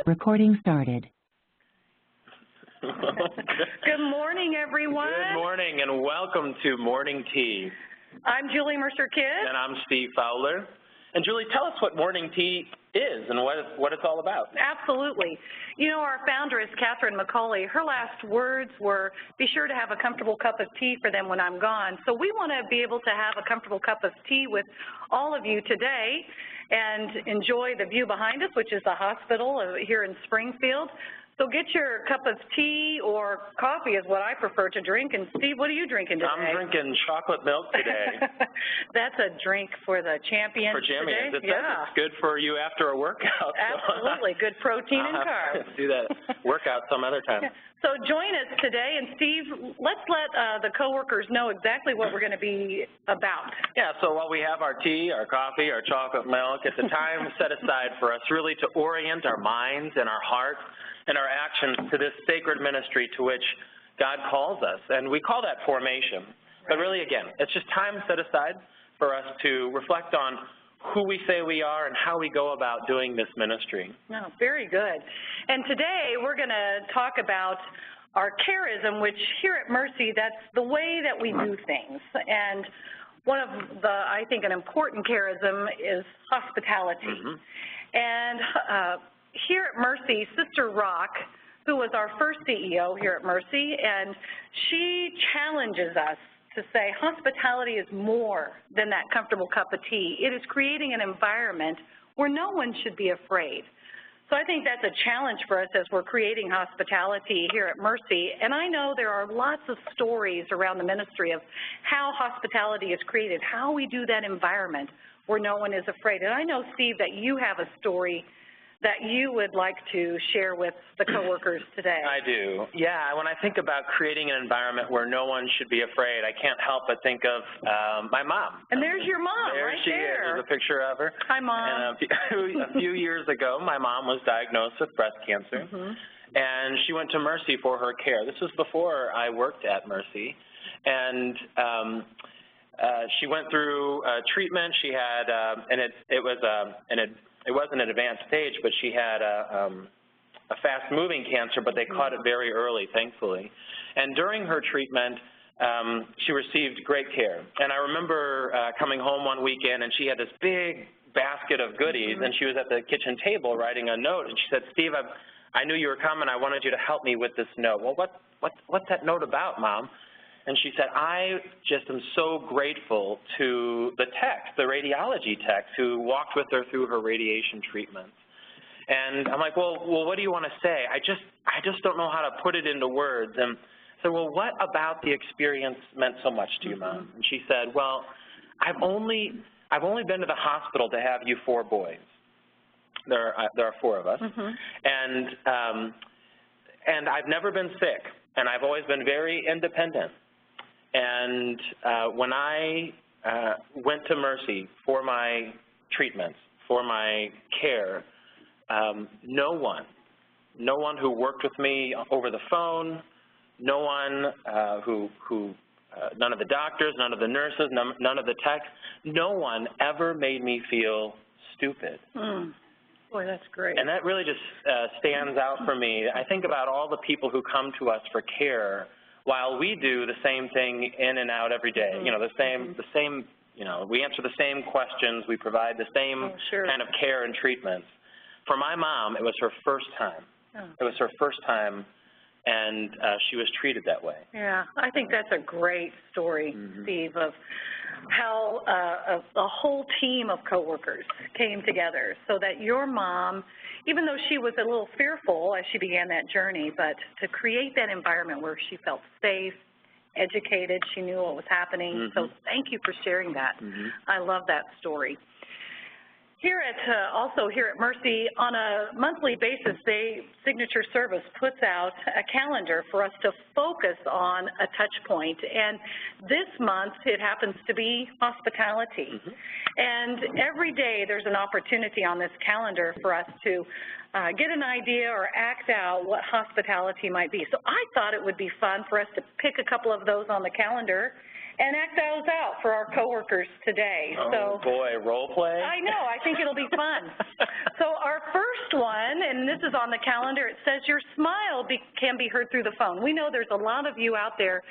Recording started. Good morning, everyone. Good morning, and welcome to Morning Tea. I'm Julie Mercer-Kidd. And I'm Steve Fowler. And Julie, tell us what Morning Tea is and what it's all about. Absolutely. You know, our founder is Catherine McCauley. Her last words were, be sure to have a comfortable cup of tea for them when I'm gone. So we want to be able to have a comfortable cup of tea with all of you today and enjoy the view behind us, which is the hospital here in Springfield. So get your cup of tea or coffee is what I prefer to drink. And Steve, what are you drinking today? I'm drinking chocolate milk today. That's a drink for the champions. For champions. Today? It's good for you after a workout. Absolutely. Good protein and carbs. Do that workout some other time. So join us today, and Steve, let's let the coworkers know exactly what we're going to be about. Yeah, so while we have our tea, our coffee, our chocolate milk, it's a time set aside for us really to orient our minds and our hearts and our actions to this sacred ministry to which God calls us. And we call that formation. But really, again, it's just time set aside for us to reflect on who we say we are and how we go about doing this ministry. Oh, very good. And today we're going to talk about our charism, which here at Mercy, that's the way that we do things. And one of the, I think, an important charism is hospitality. And here at Mercy, Sister Rock, who was our first CEO here at Mercy, and she challenges us to say hospitality is more than that comfortable cup of tea. It is creating an environment where no one should be afraid. So I think that's a challenge for us as we're creating hospitality here at Mercy. And I know there are lots of stories around the ministry of how hospitality is created, how we do that environment where no one is afraid. And I know, Steve, that you have a story that you would like to share with the coworkers today. I do. Yeah, when I think about creating an environment where no one should be afraid, I can't help but think of my mom. And there's your mom there right she there. Is. There's a picture of her. Hi, Mom. And a few years ago, my mom was diagnosed with breast cancer, and she went to Mercy for her care. This was before I worked at Mercy, and she went through treatment. She had, it wasn't an advanced stage, but she had a fast-moving cancer, but they caught it very early, thankfully. And during her treatment, she received great care. And I remember coming home one weekend, and she had this big basket of goodies, and she was at the kitchen table writing a note, and she said, Steve, I knew you were coming. I wanted you to help me with this note. Well, what's that note about, Mom? And she said, I just am so grateful to the tech, the radiology tech, who walked with her through her radiation treatments. And I'm like, well, what do you want to say? I just don't know how to put it into words. And I said, well, what about the experience meant so much to you, Mom? And she said, well, I've only been to the hospital to have you 4 boys. There are 4 of us. And I've never been sick, and I've always been very independent. And when I went to Mercy for my treatments, for my care, no one who worked with me over the phone, no one none of the doctors, none of the nurses, none of the techs, no one ever made me feel stupid. Boy, that's great. And that really just stands out for me. I think about all the people who come to us for care while we do the same thing in and out every day. You know, the same, you know, we answer the same questions, we provide the same kind of care and treatments. For my mom, it was her first time. It was her first time, and she was treated that way. Yeah, I think that's a great story, Steve, of how a whole team of coworkers came together so that your mom, even though she was a little fearful as she began that journey, but to create that environment where she felt safe, educated, she knew what was happening. So thank you for sharing that. I love that story. Also here at Mercy, on a monthly basis, Signature Service puts out a calendar for us to focus on a touch point. And this month, it happens to be hospitality. And every day, there's an opportunity on this calendar for us to get an idea or act out what hospitality might be. So I thought it would be fun for us to pick a couple of those on the calendar and act those out for our coworkers today. Oh, boy, role play? I know. I think it'll be fun. So our first one, and this is on the calendar, it says your smile can be heard through the phone. We know there's a lot of you out there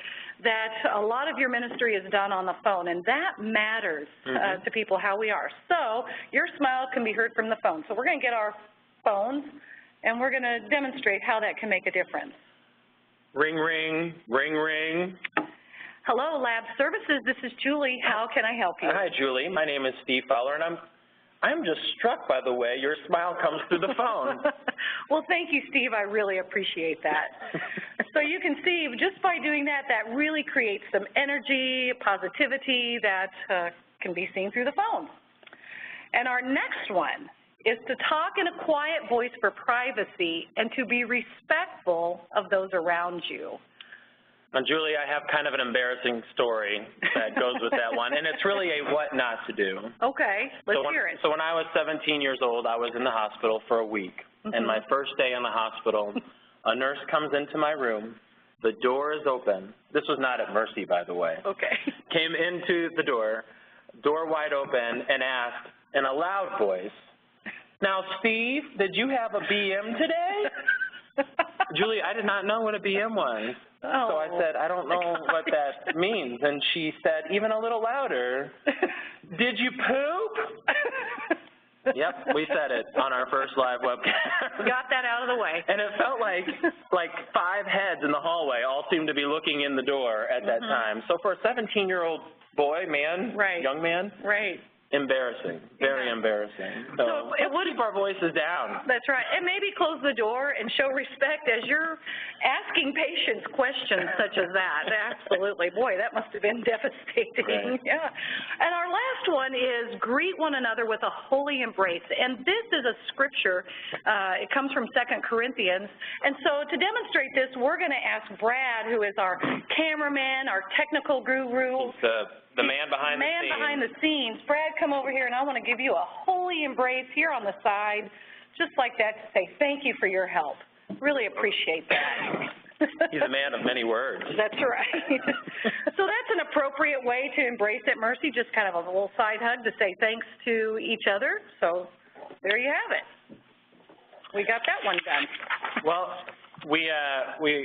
that a lot of your ministry is done on the phone, and that matters to people, how we are. So your smile can be heard from the phone. So we're going to get our phones, and we're going to demonstrate how that can make a difference. Ring, ring, ring, ring. Hello, Lab Services. This is Julie. How can I help you? Hi, Julie. My name is Steve Fowler, and I'm just struck by the way your smile comes through the phone. Well, thank you, Steve. I really appreciate that. So you can see, just by doing that, that really creates some energy, positivity that can be seen through the phone. And our next one is to talk in a quiet voice for privacy and to be respectful of those around you. Now, Julie, I have kind of an embarrassing story that goes with that one, and it's really a what not to do. Okay, let's hear it. So when I was 17 years old, I was in the hospital for a week, and my first day in the hospital, a nurse comes into my room, the door is open. This was not at Mercy, by the way. Okay. Came into the door wide open, and asked in a loud voice, "Now, Steve, did you have a BM today?" Julie, I did not know what a BM was. Oh. So I said, "I don't know what that means." And she said, even a little louder, "Did you poop?" Yep, we said it on our first live webcast. Got that out of the way. And it felt like 5 heads in the hallway all seemed to be looking in the door at that time. So for a 17-year-old boy, man, young man, embarrassing, very embarrassing. So let's keep our voices down. That's right. And maybe close the door and show respect as you're asking patients questions such as that. Absolutely. Boy, that must have been devastating. Right. Yeah. And our last one is greet one another with a holy embrace. And this is a scripture. It comes from 2 Corinthians. And so to demonstrate this, we're going to ask Brad, who is our cameraman, our technical guru. The man behind the scenes. Man behind the scenes. Brad, come over here, and I want to give you a holy embrace here on the side, just like that, to say thank you for your help. Really appreciate that. He's a man of many words. That's right. So that's an appropriate way to embrace at Mercy, just kind of a little side hug to say thanks to each other. So there you have it. We got that one done. Well, we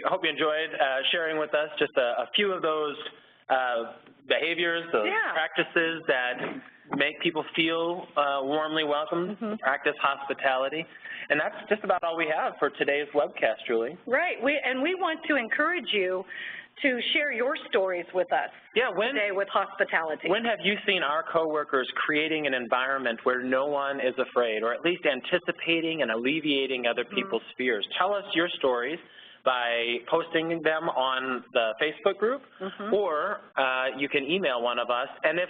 hope you enjoyed sharing with us just a few of those behaviors, those practices that make people feel warmly welcome, practice hospitality. And that's just about all we have for today's webcast, Julie. Right. We want to encourage you to share your stories with us today with hospitality. When have you seen our coworkers creating an environment where no one is afraid, or at least anticipating and alleviating other people's fears? Tell us your stories by posting them on the Facebook group, or you can email one of us. And if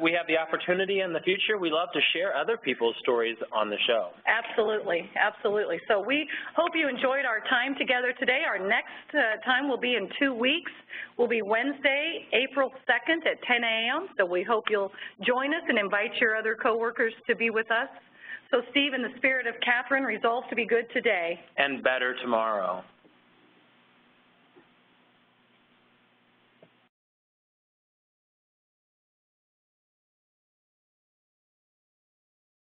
we have the opportunity in the future, we love to share other people's stories on the show. Absolutely, absolutely. So we hope you enjoyed our time together today. Our next time will be in 2 weeks. Will be Wednesday, April 2nd at 10 a.m. So we hope you'll join us and invite your other coworkers to be with us. So Steve, in the spirit of Catherine, resolve to be good today. And better tomorrow.